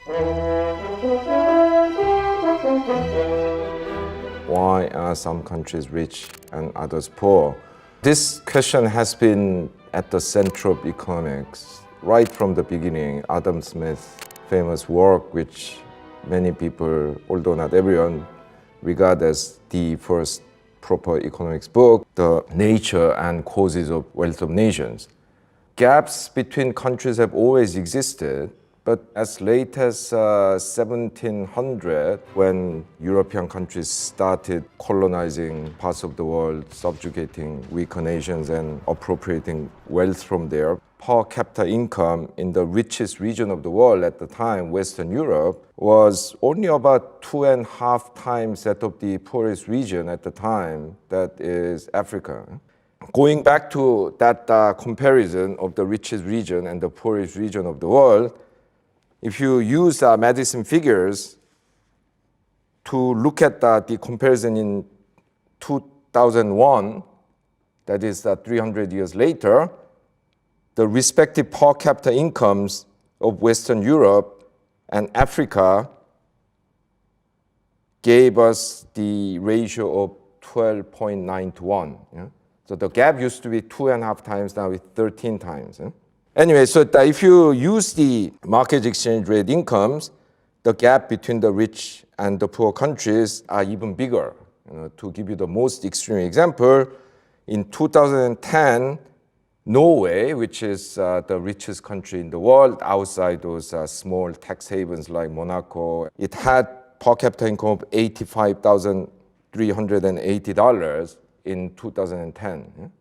Why are some countries rich and others poor? This question has been at the center of economics right from the beginning. Adam Smith's famous work, which many people, although not everyone, regard as the first proper economics book, The Nature and Causes of Wealth of Nations. Gaps between countries have always existed, but as late as 1700, when European countries started colonizing parts of the world, subjugating weaker nations and appropriating wealth from there, per capita income in the richest region of the world at the time, Western Europe, was only about 2.5 times that of the poorest region at the time, that is Africa. Going back to that comparison of the richest region and the poorest region of the world, if you use Madison figures to look at the comparison in 2001, that is 300 years later, the respective per capita incomes of Western Europe and Africa gave us the ratio of 12.9 to 1. Yeah? So the gap used to be 2.5 times, now it's 13 times. Yeah? Anyway, so if you use the market exchange rate incomes, the gap between the rich and the poor countries are even bigger. To give you the most extreme example, in 2010, Norway, which is the richest country in the world outside those small tax havens like Monaco, it had per capita income of $85,380 in 2010.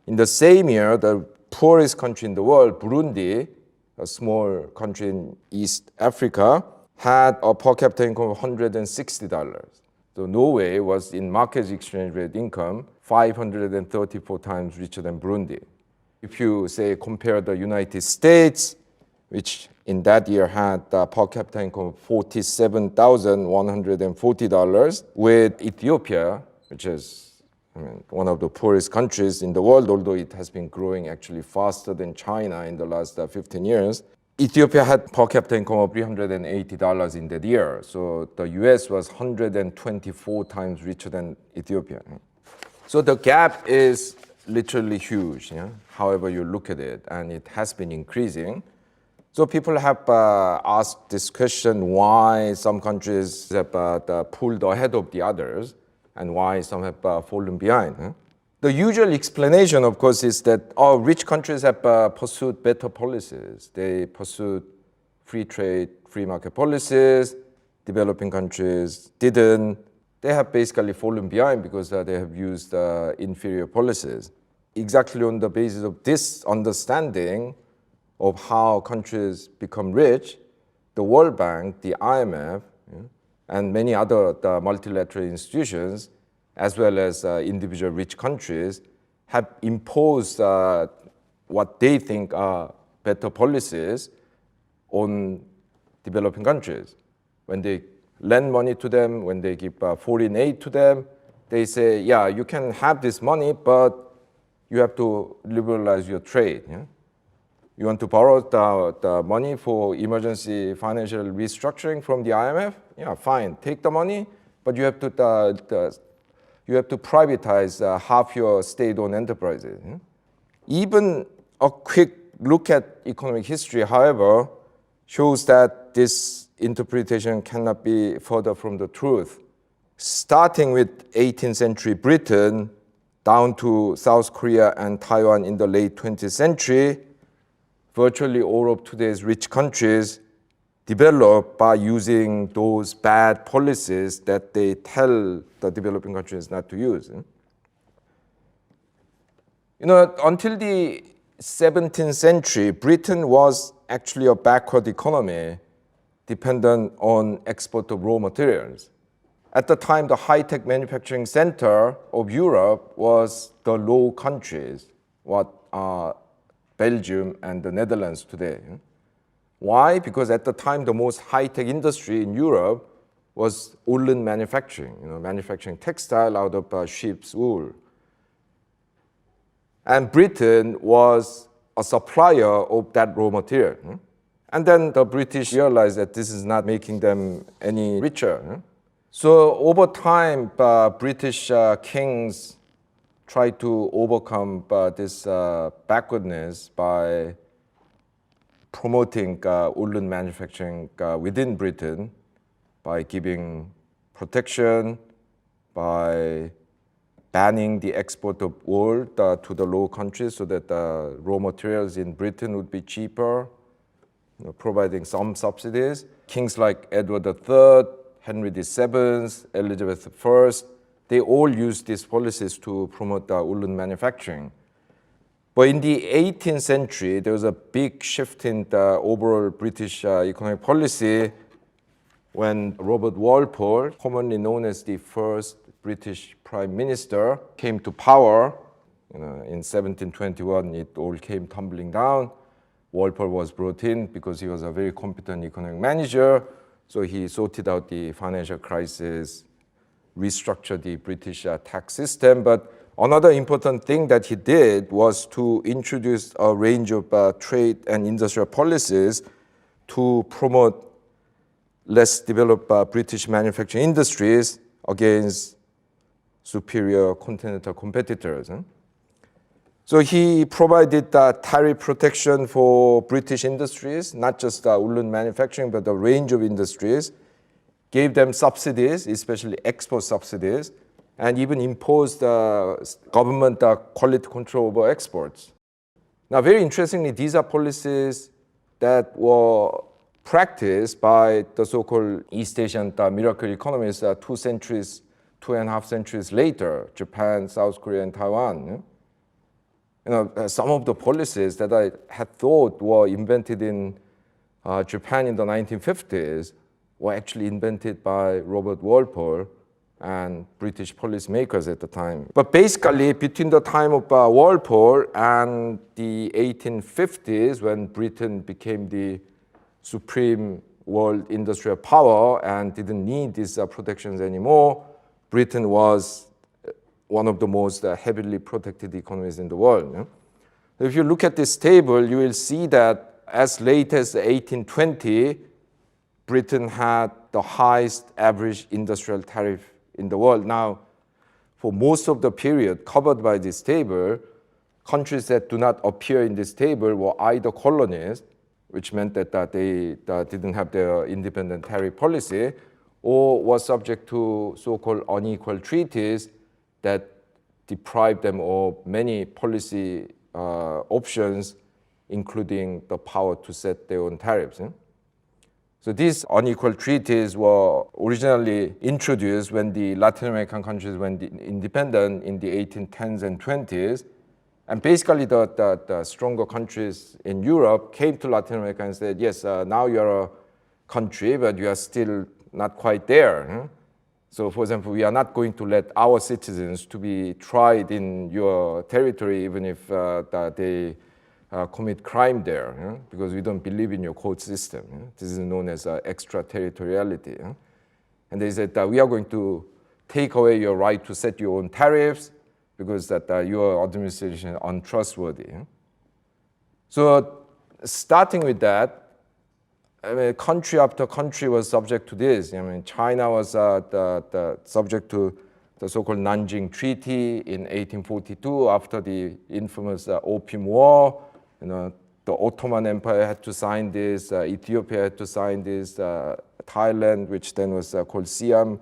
In the same year, the poorest country in the world, Burundi, a small country in East Africa, had a per capita income of $160. So Norway was, in market exchange rate income, 534 times richer than Burundi. If you say compare the United States, which in that year had per capita income of $47,140, with Ethiopia, which is one of the poorest countries in the world, although it has been growing actually faster than China in the last 15 years. Ethiopia had per capita income of $380 in that year. So the US was 124 times richer than Ethiopia. So the gap is literally huge, yeah? However you look at it, and it has been increasing. So people have asked this question, why some countries have pulled ahead of the others, and why some have fallen behind. The usual explanation, of course, is that rich countries have pursued better policies. They pursued free trade, free market policies. Developing countries didn't. They have basically fallen behind because they have used inferior policies. Exactly on the basis of this understanding of how countries become rich, the World Bank, the IMF, and many other multilateral institutions, as well as individual rich countries, have imposed what they think are better policies on developing countries. When they lend money to them, when they give foreign aid to them, they say, yeah, you can have this money, but you have to liberalize your trade. Yeah? You want to borrow the money for emergency financial restructuring from the IMF? Yeah, fine, take the money, but you have to privatize half your state-owned enterprises. Yeah? Even a quick look at economic history, however, shows that this interpretation cannot be further from the truth. Starting with 18th century Britain, down to South Korea and Taiwan in the late 20th century, virtually all of today's rich countries developed by using those bad policies that they tell the developing countries not to use. Until the 17th century, Britain was actually a backward economy dependent on export of raw materials. At the time, the high-tech manufacturing center of Europe was the Low Countries, what are Belgium and the Netherlands today. Why? Because at the time, the most high-tech industry in Europe was woolen manufacturing, manufacturing textile out of sheep's wool. And Britain was a supplier of that raw material. And then the British realized that this is not making them any richer. So over time, British kings tried to overcome this backwardness by promoting woolen manufacturing within Britain, by giving protection, by banning the export of wool to the Low Countries so that raw materials in Britain would be cheaper, providing some subsidies. Kings like Edward III, Henry VII, Elizabeth I, they all used these policies to promote woolen manufacturing. But in the 18th century, there was a big shift in the overall British economic policy when Robert Walpole, commonly known as the first British Prime Minister, came to power. In 1721, it all came tumbling down. Walpole was brought in because he was a very competent economic manager. So he sorted out the financial crisis, restructured the British tax system. But another important thing that he did was to introduce a range of trade and industrial policies to promote less developed British manufacturing industries against superior continental competitors. So he provided tariff protection for British industries, not just woolen manufacturing, but a range of industries, gave them subsidies, especially export subsidies, and even imposed government quality control over exports. Now, very interestingly, these are policies that were practiced by the so-called East Asian miracle economies 2.5 centuries later, Japan, South Korea, and Taiwan. Some of the policies that I had thought were invented in Japan in the 1950s were actually invented by Robert Walpole and British policymakers at the time. But basically, between the time of Walpole and the 1850s, when Britain became the supreme world industrial power and didn't need these protections anymore, Britain was one of the most heavily protected economies in the world. If you look at this table, you will see that as late as 1820, Britain had the highest average industrial tariff in the world. Now, for most of the period covered by this table, countries that do not appear in this table were either colonies, which meant that they didn't have their independent tariff policy, or was subject to so-called unequal treaties that deprived them of many policy options, including the power to set their own tariffs. So these unequal treaties were originally introduced when the Latin American countries went independent in the 1810s and 20s. And basically the stronger countries in Europe came to Latin America and said, yes, now you're a country, but you are still not quite there. So for example, we are not going to let our citizens to be tried in your territory, even if they commit crime there, because we don't believe in your court system. This is known as extraterritoriality. And they said that we are going to take away your right to set your own tariffs because that your administration is untrustworthy. So starting with that, country after country was subject to this. China was subject to the so-called Nanjing Treaty in 1842 after the infamous Opium War. The Ottoman Empire had to sign this, Ethiopia had to sign this, Thailand, which then was called Siam.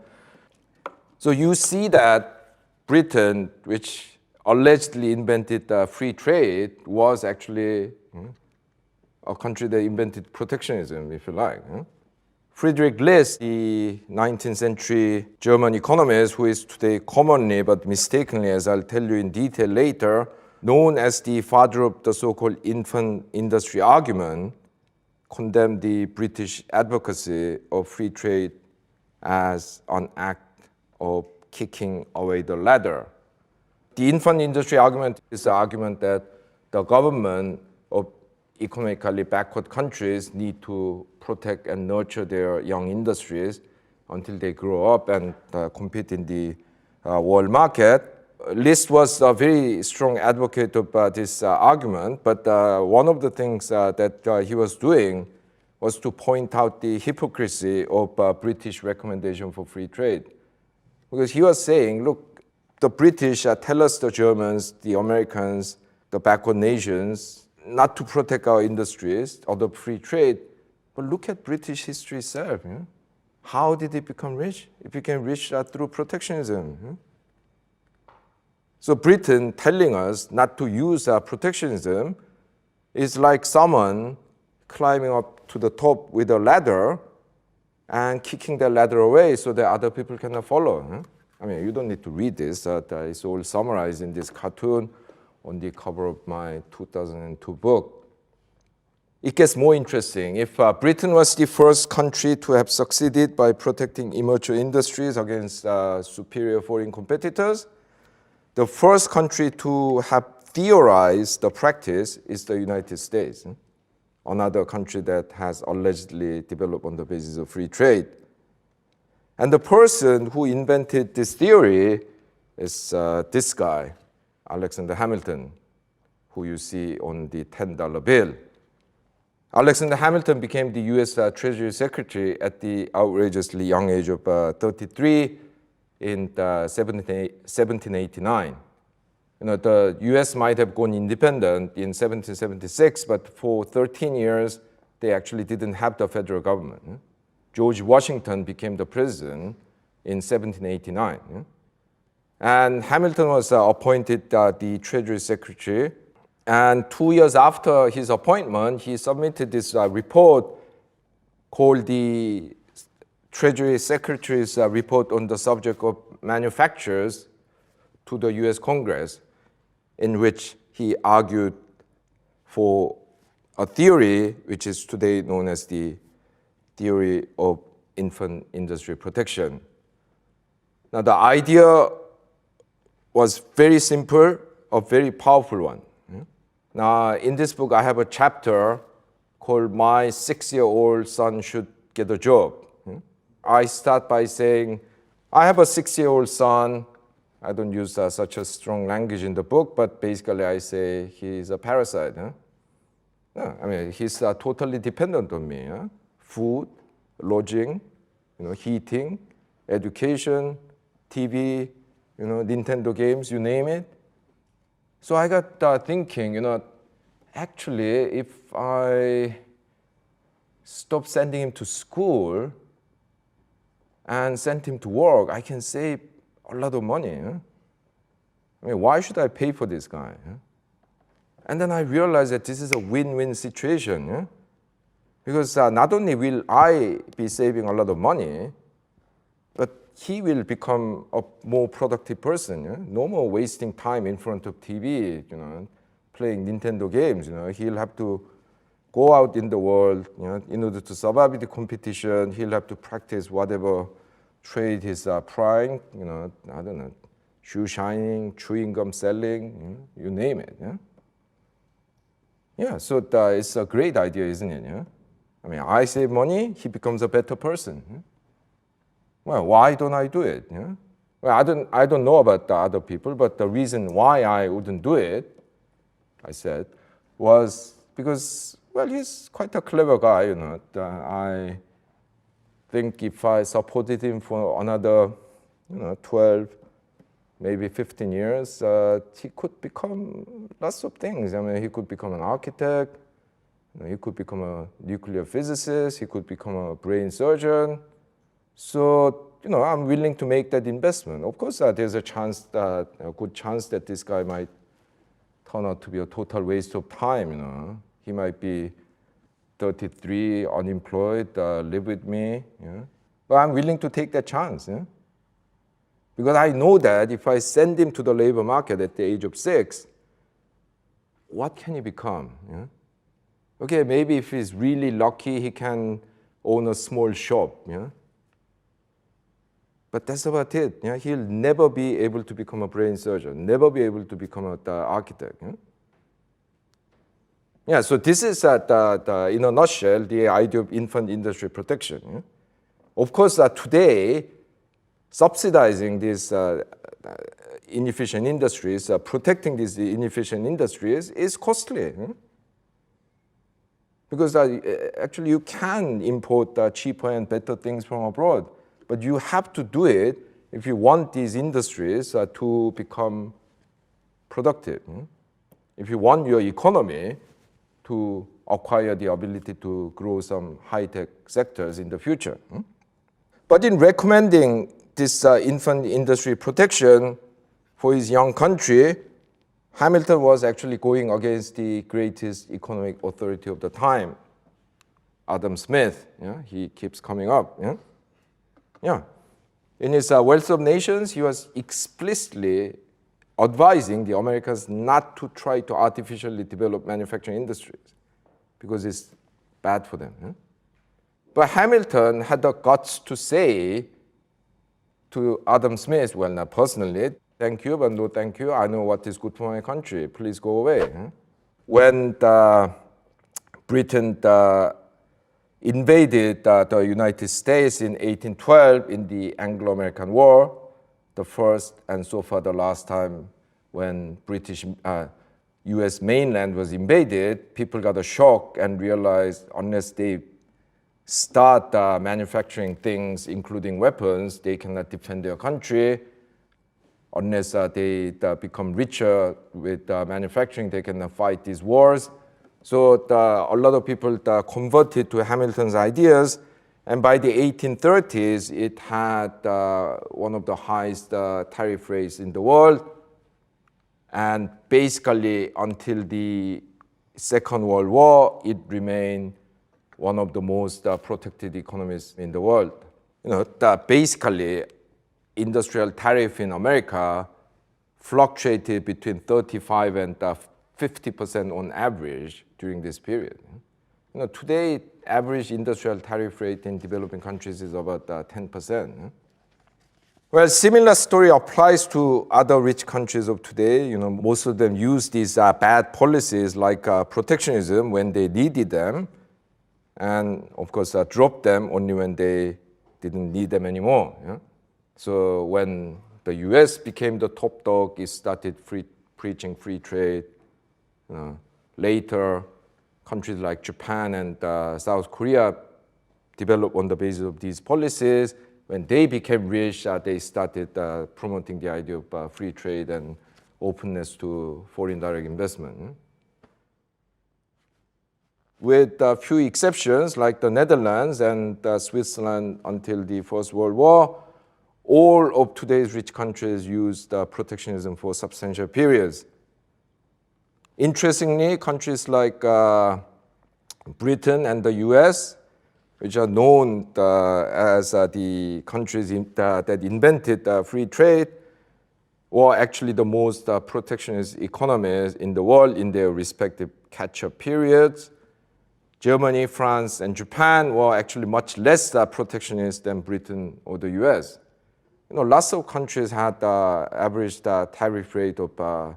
So you see that Britain, which allegedly invented free trade, was actually a country that invented protectionism, if you like. Friedrich List, the 19th century German economist, who is today commonly but mistakenly, as I'll tell you in detail later, known as the father of the so-called infant industry argument, condemned the British advocacy of free trade as an act of kicking away the ladder. The infant industry argument is the argument that the government of economically backward countries need to protect and nurture their young industries until they grow up and compete in the world market. List was a very strong advocate of this argument, but one of the things that he was doing was to point out the hypocrisy of British recommendation for free trade. Because he was saying, look, the British tell us, the Germans, the Americans, the backward nations, not to protect our industries or the free trade. But look at British history itself. How did it become rich? It became rich through protectionism. So Britain telling us not to use protectionism is like someone climbing up to the top with a ladder and kicking the ladder away so that other people cannot follow. I mean, you don't need to read this. It's all summarized in this cartoon on the cover of my 2002 book. It gets more interesting. If Britain was the first country to have succeeded by protecting emerging industries against superior foreign competitors, the first country to have theorized the practice is the United States, another country that has allegedly developed on the basis of free trade. And the person who invented this theory is this guy, Alexander Hamilton, who you see on the $10 bill. Alexander Hamilton became the US Treasury Secretary at the outrageously young age of 33 in 1789. The US might have gone independent in 1776, but for 13 years, they actually didn't have the federal government. George Washington became the president in 1789. And Hamilton was appointed the Treasury Secretary. And 2 years after his appointment, he submitted this report called the Treasury Secretary's report on the subject of manufactures to the US Congress, in which he argued for a theory which is today known as the theory of infant industry protection. Now, the idea was very simple, a very powerful one. Now, in this book, I have a chapter called My 6-year-old Son Should Get a Job. I start by saying, I have a 6-year-old son. I don't use such a strong language in the book, but basically I say he's a parasite. Yeah, I mean, he's totally dependent on me. Food, lodging, heating, education, TV, Nintendo games, you name it. So I got thinking, actually, if I stop sending him to school and send him to work, I can save a lot of money. I mean, why should I pay for this guy? And then I realized that this is a win-win situation. Because not only will I be saving a lot of money, but he will become a more productive person. No more wasting time in front of TV, playing Nintendo games. He'll have to go out in the world, in order to survive the competition. He'll have to practice whatever trade he's prying. I don't know, shoe shining, chewing gum selling, you name it. Yeah, so it's a great idea, isn't it? I mean, I save money, he becomes a better person. Well, why don't I do it? Well, I don't know about the other people, but the reason why I wouldn't do it, I said, was because, well, he's quite a clever guy. I think if I supported him for another, 12, maybe 15 years, he could become lots of things. I mean, he could become an architect, he could become a nuclear physicist, he could become a brain surgeon. So, I'm willing to make that investment. Of course, there's a good chance that this guy might turn out to be a total waste of time. He might be 33, unemployed, live with me. But I'm willing to take that chance. Because I know that if I send him to the labor market at the age of 6, what can he become? Okay, maybe if he's really lucky, he can own a small shop. But that's about it. He'll never be able to become a brain surgeon, never be able to become an architect. Yeah, so this is, in a nutshell, the idea of infant industry protection. Of course, today, subsidizing these inefficient industries, protecting these inefficient industries is costly. Because actually you can import cheaper and better things from abroad, but you have to do it if you want these industries to become productive. If you want your economy to acquire the ability to grow some high-tech sectors in the future. But in recommending this infant industry protection for his young country, Hamilton was actually going against the greatest economic authority of the time, Adam Smith. Yeah? He keeps coming up. Yeah. In his Wealth of Nations, he was explicitly advising the Americans not to try to artificially develop manufacturing industries because it's bad for them. But Hamilton had the guts to say to Adam Smith, well, not personally, thank you, but no thank you. I know what is good for my country. Please go away. When Britain invaded the United States in 1812 in the Anglo-American War, the first and so far the last time when US mainland was invaded, people got a shock and realized unless they start manufacturing things, including weapons, they cannot defend their country. Unless they become richer with manufacturing, they cannot fight these wars. So a lot of people converted to Hamilton's ideas, and by the 1830s, it had one of the highest tariff rates in the world. And basically, until the Second World War, it remained one of the most protected economies in the world. Basically, industrial tariff in America fluctuated between 35 and 50% on average during this period. Today, average industrial tariff rate in developing countries is about 10%. Well, similar story applies to other rich countries of today. Most of them use these bad policies like protectionism when they needed them, and of course dropped them only when they didn't need them anymore. So when the US became the top dog, it started preaching free trade. Later, countries like Japan and South Korea developed on the basis of these policies. When they became rich, they started promoting the idea of free trade and openness to foreign direct investment. With a few exceptions, like the Netherlands and Switzerland until the First World War, all of today's rich countries used protectionism for substantial periods. Interestingly, countries like Britain and the US, which are known as the countries that invented free trade, were actually the most protectionist economies in the world in their respective catch-up periods. Germany, France, and Japan were actually much less protectionist than Britain or the US. Lots of countries had average tariff rate of 18%,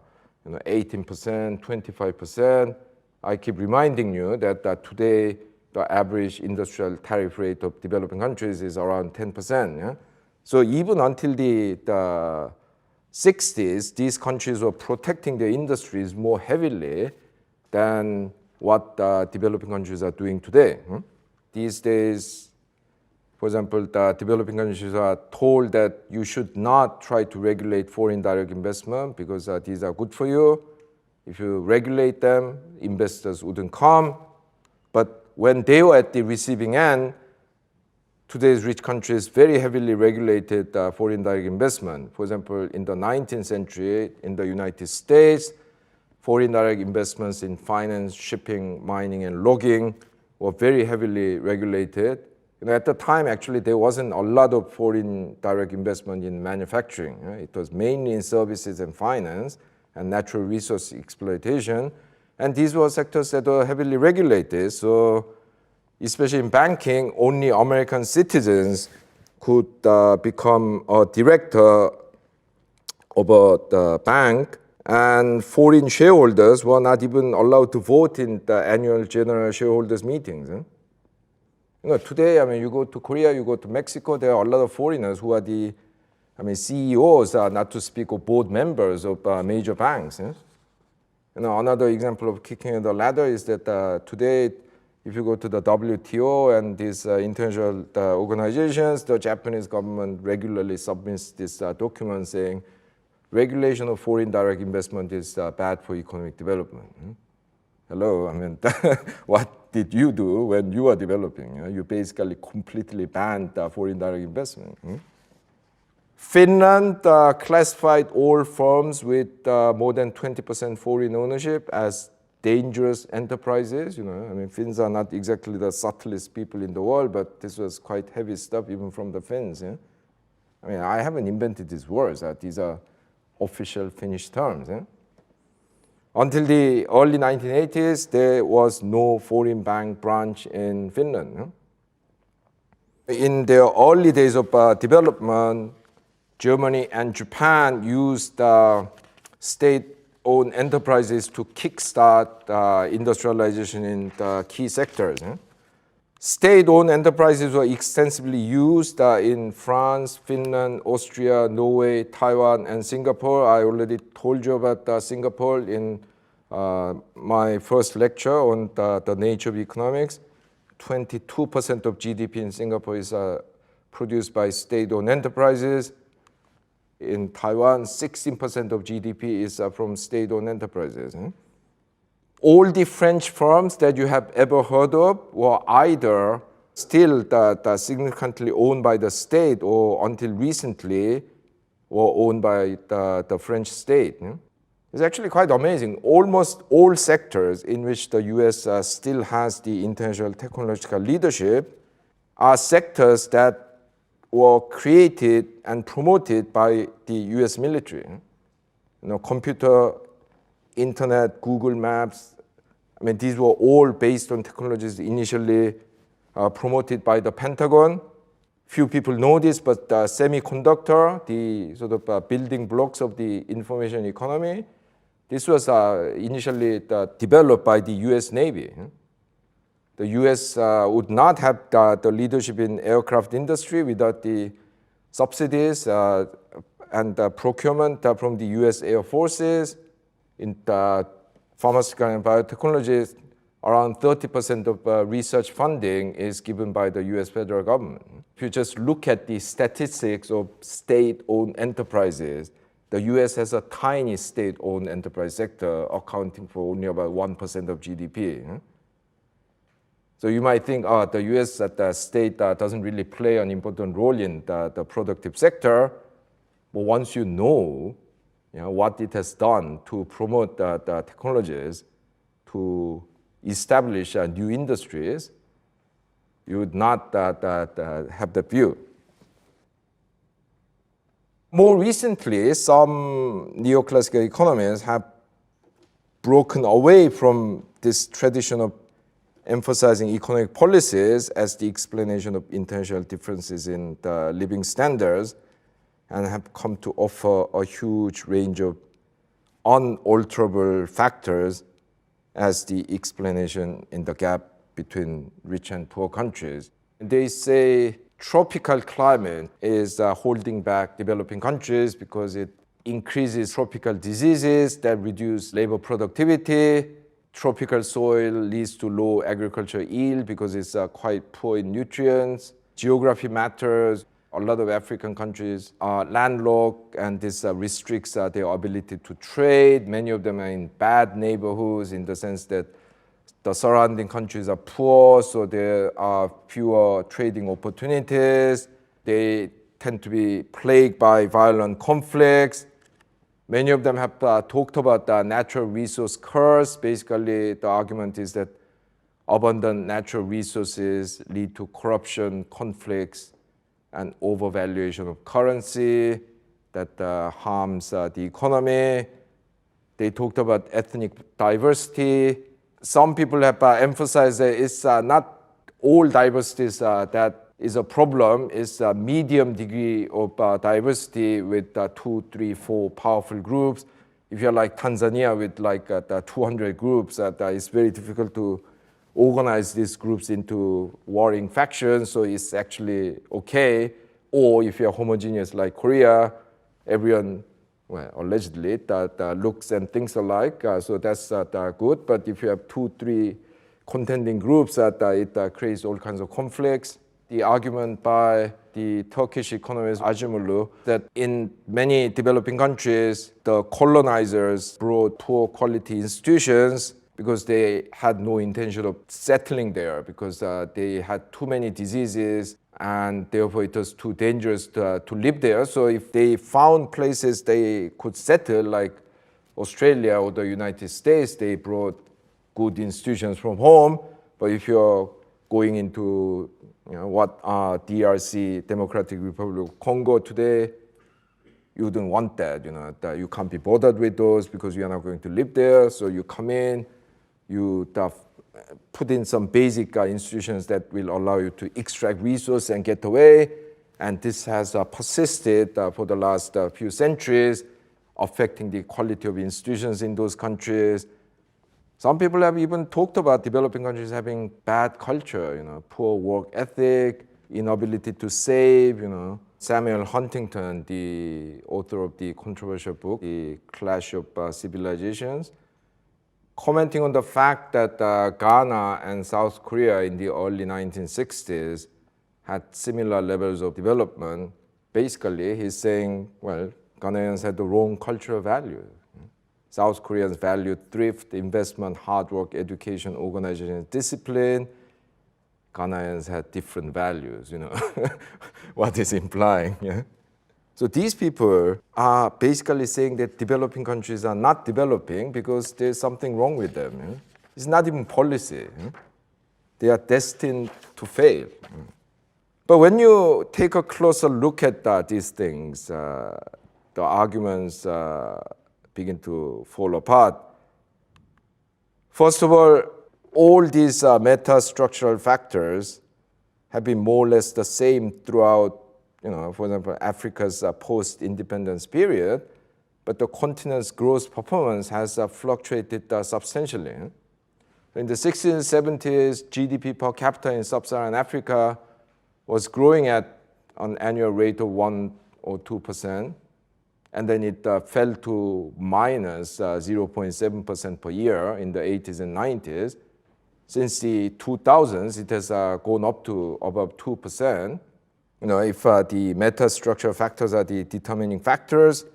25%. I keep reminding you that today the average industrial tariff rate of developing countries is around 10%. Yeah? So even until the 60s, these countries were protecting their industries more heavily than what developing countries are doing today. These days, for example, the developing countries are told that you should not try to regulate foreign direct investment because these are good for you. If you regulate them, investors wouldn't come. But when they were at the receiving end, today's rich countries very heavily regulated foreign direct investment. For example, in the 19th century, in the United States, foreign direct investments in finance, shipping, mining, and logging were very heavily regulated. At the time, actually, there wasn't a lot of foreign direct investment in manufacturing. It was mainly in services and finance and natural resource exploitation. And these were sectors that were heavily regulated. So especially in banking, only American citizens could become a director of a bank, and foreign shareholders were not even allowed to vote in the annual general shareholders meetings. Today, you go to Korea, you go to Mexico, there are a lot of foreigners who are the CEOs, not to speak of board members of major banks. Another example of kicking the ladder is that today If you go to the WTO and these international organizations, the Japanese government regularly submits this document saying regulation of foreign direct investment is bad for economic development. Hello, I mean, what did you do when you were developing? You basically completely banned foreign direct investment. Finland classified all firms with more than 20% foreign ownership as dangerous enterprises. I mean, Finns are not exactly the subtlest people in the world, but this was quite heavy stuff even from the Finns. I mean, I haven't invented these words. These are official Finnish terms. Until the early 1980s, there was no foreign bank branch in Finland. In the early days of development, Germany and Japan used state-owned enterprises to kickstart industrialization in the key sectors. State-owned enterprises were extensively used in France, Finland, Austria, Norway, Taiwan, and Singapore. I already told you about Singapore in my first lecture on the nature of economics. 22% of GDP in Singapore is produced by state-owned enterprises. In Taiwan, 16% of GDP is from state-owned enterprises. All the French firms that you have ever heard of were either still significantly owned by the state or until recently were owned by the French state. It's actually quite amazing. Almost all sectors in which the US still has the international technological leadership are sectors that were created and promoted by the US military. Computer, internet, Google Maps, I mean, these were all based on technologies initially promoted by the Pentagon. Few people know this, but semiconductor, the sort of building blocks of the information economy, this was initially developed by the US Navy. The US would not have the leadership in aircraft industry without the subsidies and procurement from the US Air Forces. In the pharmaceutical and biotechnology, around 30% of research funding is given by the US federal government. If you just look at the statistics of state-owned enterprises, the US has a tiny state-owned enterprise sector accounting for only about 1% of GDP. So you might think, the US at the state doesn't really play an important role in the productive sector. But once you know, what it has done to promote the technologies, to establish new industries, you would not have that view. More recently, some neoclassical economists have broken away from this tradition of emphasizing economic policies as the explanation of international differences in the living standards, and have come to offer a huge range of unalterable factors as the explanation in the gap between rich and poor countries. They say tropical climate is holding back developing countries because it increases tropical diseases that reduce labor productivity. Tropical soil leads to low agricultural yield because it's quite poor in nutrients. Geography matters. A lot of African countries are landlocked, and this restricts their ability to trade. Many of them are in bad neighborhoods in the sense that the surrounding countries are poor, so there are fewer trading opportunities. They tend to be plagued by violent conflicts. Many of them have talked about the natural resource curse. Basically, the argument is that abundant natural resources lead to corruption, conflicts, and overvaluation of currency that harms the economy. They talked about ethnic diversity. Some people have emphasized that it's not all diversities that is a problem. It's a medium degree of diversity with 2, 3, 4 powerful groups. If you're like Tanzania with like 200 groups, it's very difficult to organize these groups into warring factions, so it's actually okay. Or if you're homogeneous like Korea, everyone, well, allegedly, that looks and thinks alike, so that's good. But if you have 2, 3 contending groups that it creates all kinds of conflicts. The argument by the Turkish economist Ajimulu that in many developing countries, the colonizers brought poor quality institutions because they had no intention of settling there, because they had too many diseases and therefore it was too dangerous to live there. So if they found places they could settle, like Australia or the United States, they brought good institutions from home. But if you're going into what are DRC, Democratic Republic of Congo today, you wouldn't want that, that you can't be bothered with those because you're not going to live there. So you come in, you put in some basic institutions that will allow you to extract resources and get away. And this has persisted for the last few centuries, affecting the quality of institutions in those countries. Some people have even talked about developing countries having bad culture, poor work ethic, inability to save, Samuel Huntington, the author of the controversial book, The Clash of Civilizations, commenting on the fact that Ghana and South Korea in the early 1960s had similar levels of development. Basically, he's saying, well, Ghanaians had the wrong cultural values. South Koreans valued thrift, investment, hard work, education, organization, discipline. Ghanaians had different values, what is implying. Yeah? So these people are basically saying that developing countries are not developing because there's something wrong with them. Yeah? It's not even policy. Yeah? They are destined to fail. Yeah? But when you take a closer look at these things, the arguments begin to fall apart. First of all these meta-structural factors have been more or less the same throughout, for example, Africa's post-independence period, but the continent's growth performance has fluctuated substantially. In the 60s and 70s, GDP per capita in sub-Saharan Africa was growing at an annual rate of 1 or 2%. And then it fell to minus 0.7% per year in the 80s and 90s. Since the 2000s, it has gone up to above 2%. If the meta-structural factors are the determining factors,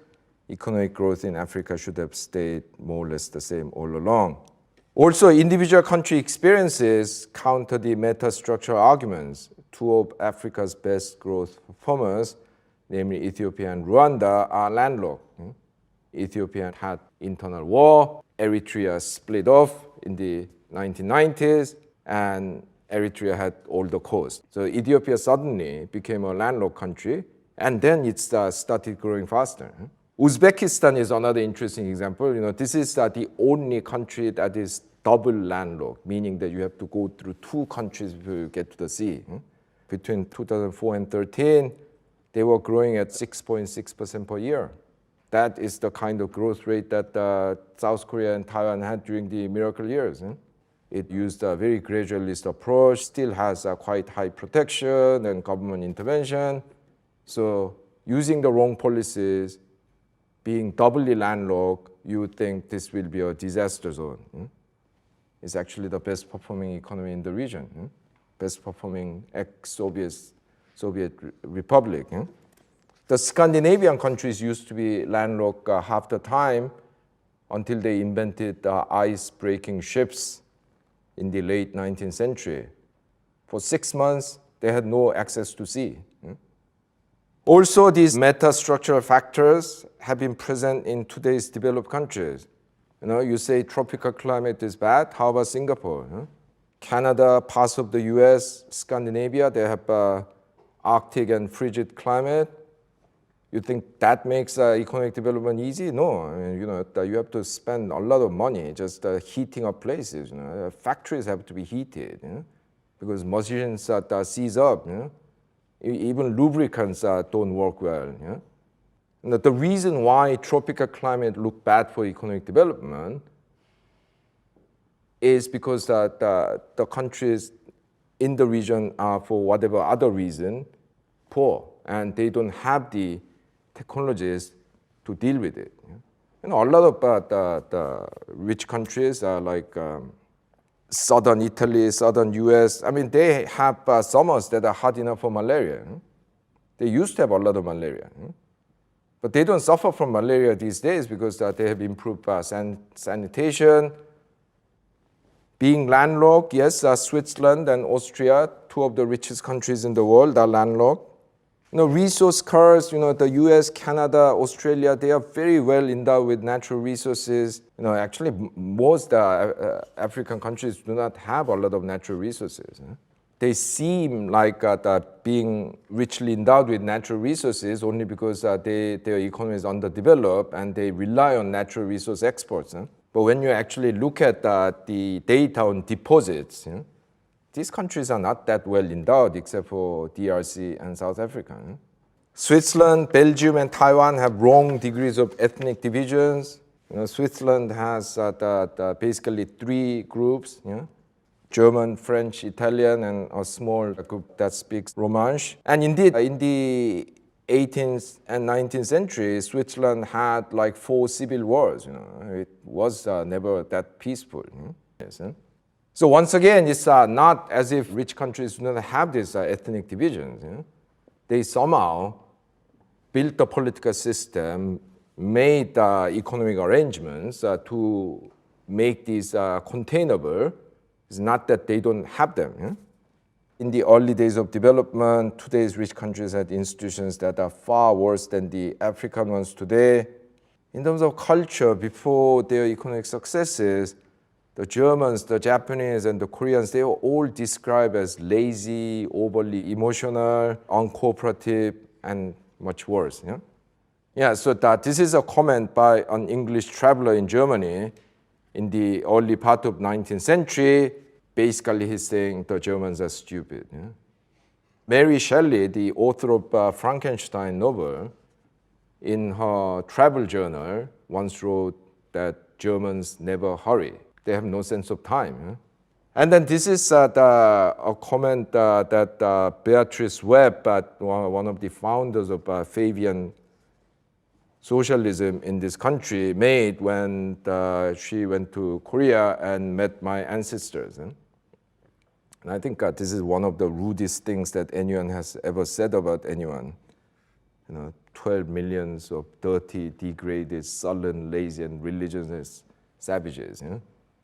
economic growth in Africa should have stayed more or less the same all along. Also, individual country experiences counter the meta-structural arguments. Two of Africa's best growth performers, namely Ethiopia and Rwanda, are landlocked. Ethiopia had internal war, Eritrea split off in the 1990s, and Eritrea had all the coast. So Ethiopia suddenly became a landlocked country, and then it started growing faster. Uzbekistan is another interesting example. This is the only country that is double landlocked, meaning that you have to go through two countries before you get to the sea. Between 2004 and 2013, they were growing at 6.6% per year. That is the kind of growth rate that South Korea and Taiwan had during the miracle years. It used a very gradualist approach, still has a quite high protection and government intervention. So using the wrong policies, being doubly landlocked, you would think this will be a disaster zone. It's actually the best performing economy in the region, best performing ex-Soviet Republic. The Scandinavian countries used to be landlocked half the time until they invented ice-breaking ships in the late 19th century. For 6 months, they had no access to sea. Also, these meta-structural factors have been present in today's developed countries. You say tropical climate is bad. How about Singapore? Canada, parts of the US, Scandinavia, they have Arctic and frigid climate. You think that makes economic development easy? No, you have to spend a lot of money just heating up places. Factories have to be heated because machines seize up. Even lubricants don't work well. The reason why tropical climate look bad for economic development is because the countries in the region are, for whatever other reason, poor, and they don't have the technologies to deal with it. A lot of the rich countries like southern Italy, southern US, I mean, they have summers that are hot enough for malaria. They used to have a lot of malaria. But they don't suffer from malaria these days because they have improved sanitation. Being landlocked, yes, Switzerland and Austria, two of the richest countries in the world, are landlocked. Resource curse, the US, Canada, Australia, they are very well endowed with natural resources. Actually, most African countries do not have a lot of natural resources. They seem like being richly endowed with natural resources only because their economy is underdeveloped and they rely on natural resource exports. But when you actually look at the data on deposits, these countries are not that well endowed except for DRC and South Africa. Switzerland, Belgium, and Taiwan have wrong degrees of ethnic divisions. Switzerland has basically three groups, German, French, Italian, and a small group that speaks Romansh. And indeed, in the 18th and 19th century, Switzerland had like 4 civil wars. It was never that peaceful. Yes, So once again, it's not as if rich countries do not have these ethnic divisions. They somehow built a political system, made economic arrangements to make these containable. It's not that they don't have them. In the early days of development, today's rich countries had institutions that are far worse than the African ones today. In terms of culture, before their economic successes, the Germans, the Japanese, and the Koreans, they were all described as lazy, overly emotional, uncooperative, and much worse. So this is a comment by an English traveler in Germany in the early part of 19th century. Basically, he's saying the Germans are stupid. Mary Shelley, the author of Frankenstein novel, in her travel journal, once wrote that Germans never hurry. They have no sense of time. And then this is a comment that Beatrice Webb, one of the founders of Fabian socialism in this country, made when she went to Korea and met my ancestors. And I think this is one of the rudest things that anyone has ever said about anyone. 12 millions of dirty, degraded, sullen, lazy, and religious savages.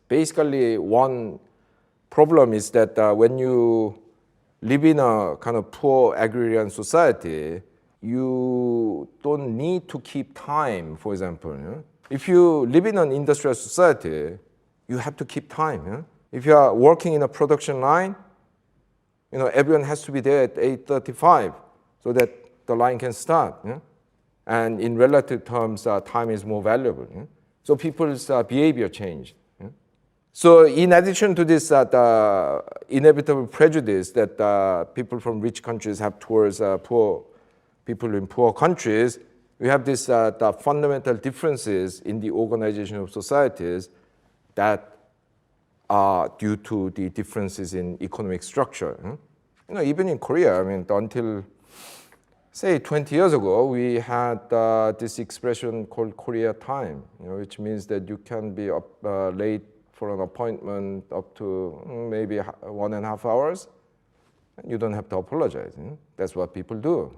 Basically, one problem is that when you live in a kind of poor agrarian society, you don't need to keep time, for example. If you live in an industrial society, you have to keep time. If you are working in a production line, everyone has to be there at 8:35 so that the line can start. And in relative terms, time is more valuable. So people's behavior changed. So in addition to this inevitable prejudice that people from rich countries have towards poor people in poor countries, we have this the fundamental differences in the organization of societies that are due to the differences in economic structure. Even in Korea, until say 20 years ago, we had this expression called Korea time, which means that you can be up late for an appointment up to maybe 1.5 hours, and you don't have to apologize. That's what people do.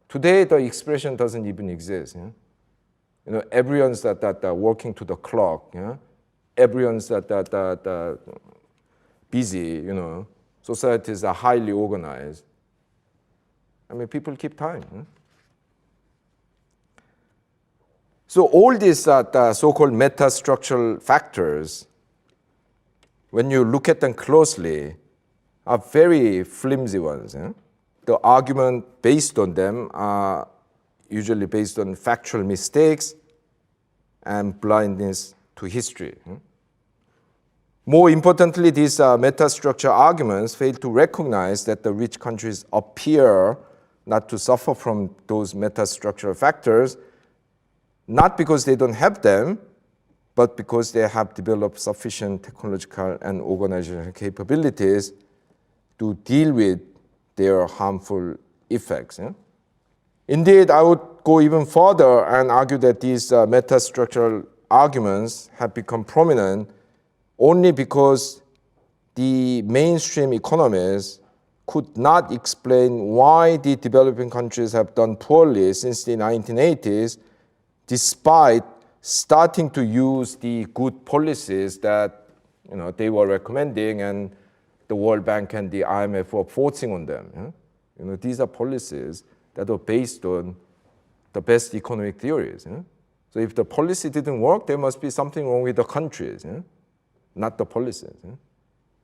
Today, the expression doesn't even exist. Everyone's working to the clock. Everyone's busy. Societies are highly organized. People keep time. So all these so-called meta-structural factors, when you look at them closely, are very flimsy ones. The argument based on them are usually based on factual mistakes and blindness to history. More importantly, these meta-structure arguments fail to recognize that the rich countries appear not to suffer from those meta-structural factors, not because they don't have them, but because they have developed sufficient technological and organizational capabilities to deal with their harmful effects. Indeed, I would go even further and argue that these meta-structural arguments have become prominent only because the mainstream economists could not explain why the developing countries have done poorly since the 1980s, despite starting to use the good policies that they were recommending and the World Bank and the IMF were forcing on them. These are policies that are based on the best economic theories. So if the policy didn't work, there must be something wrong with the countries, not the policies.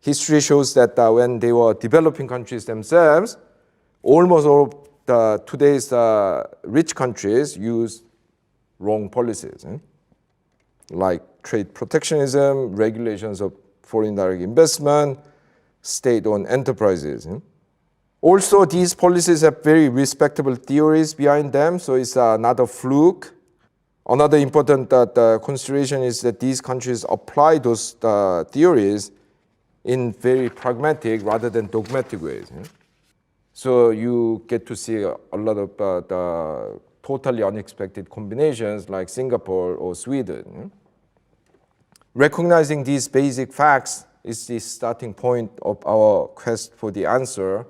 History shows that when they were developing countries themselves, almost all of today's rich countries used wrong policies, like trade protectionism, regulations of foreign direct investment, state-owned enterprises. Also, these policies have very respectable theories behind them, so it's not a fluke. Another important consideration is that these countries apply those theories in very pragmatic rather than dogmatic ways. So you get to see a lot of the totally unexpected combinations like Singapore or Sweden. Recognizing these basic facts is the starting point of our quest for the answer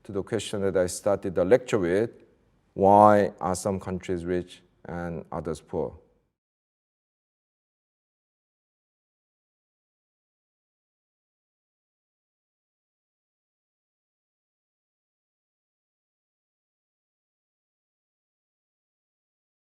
to the question that I started the lecture with: why are some countries rich and others poor?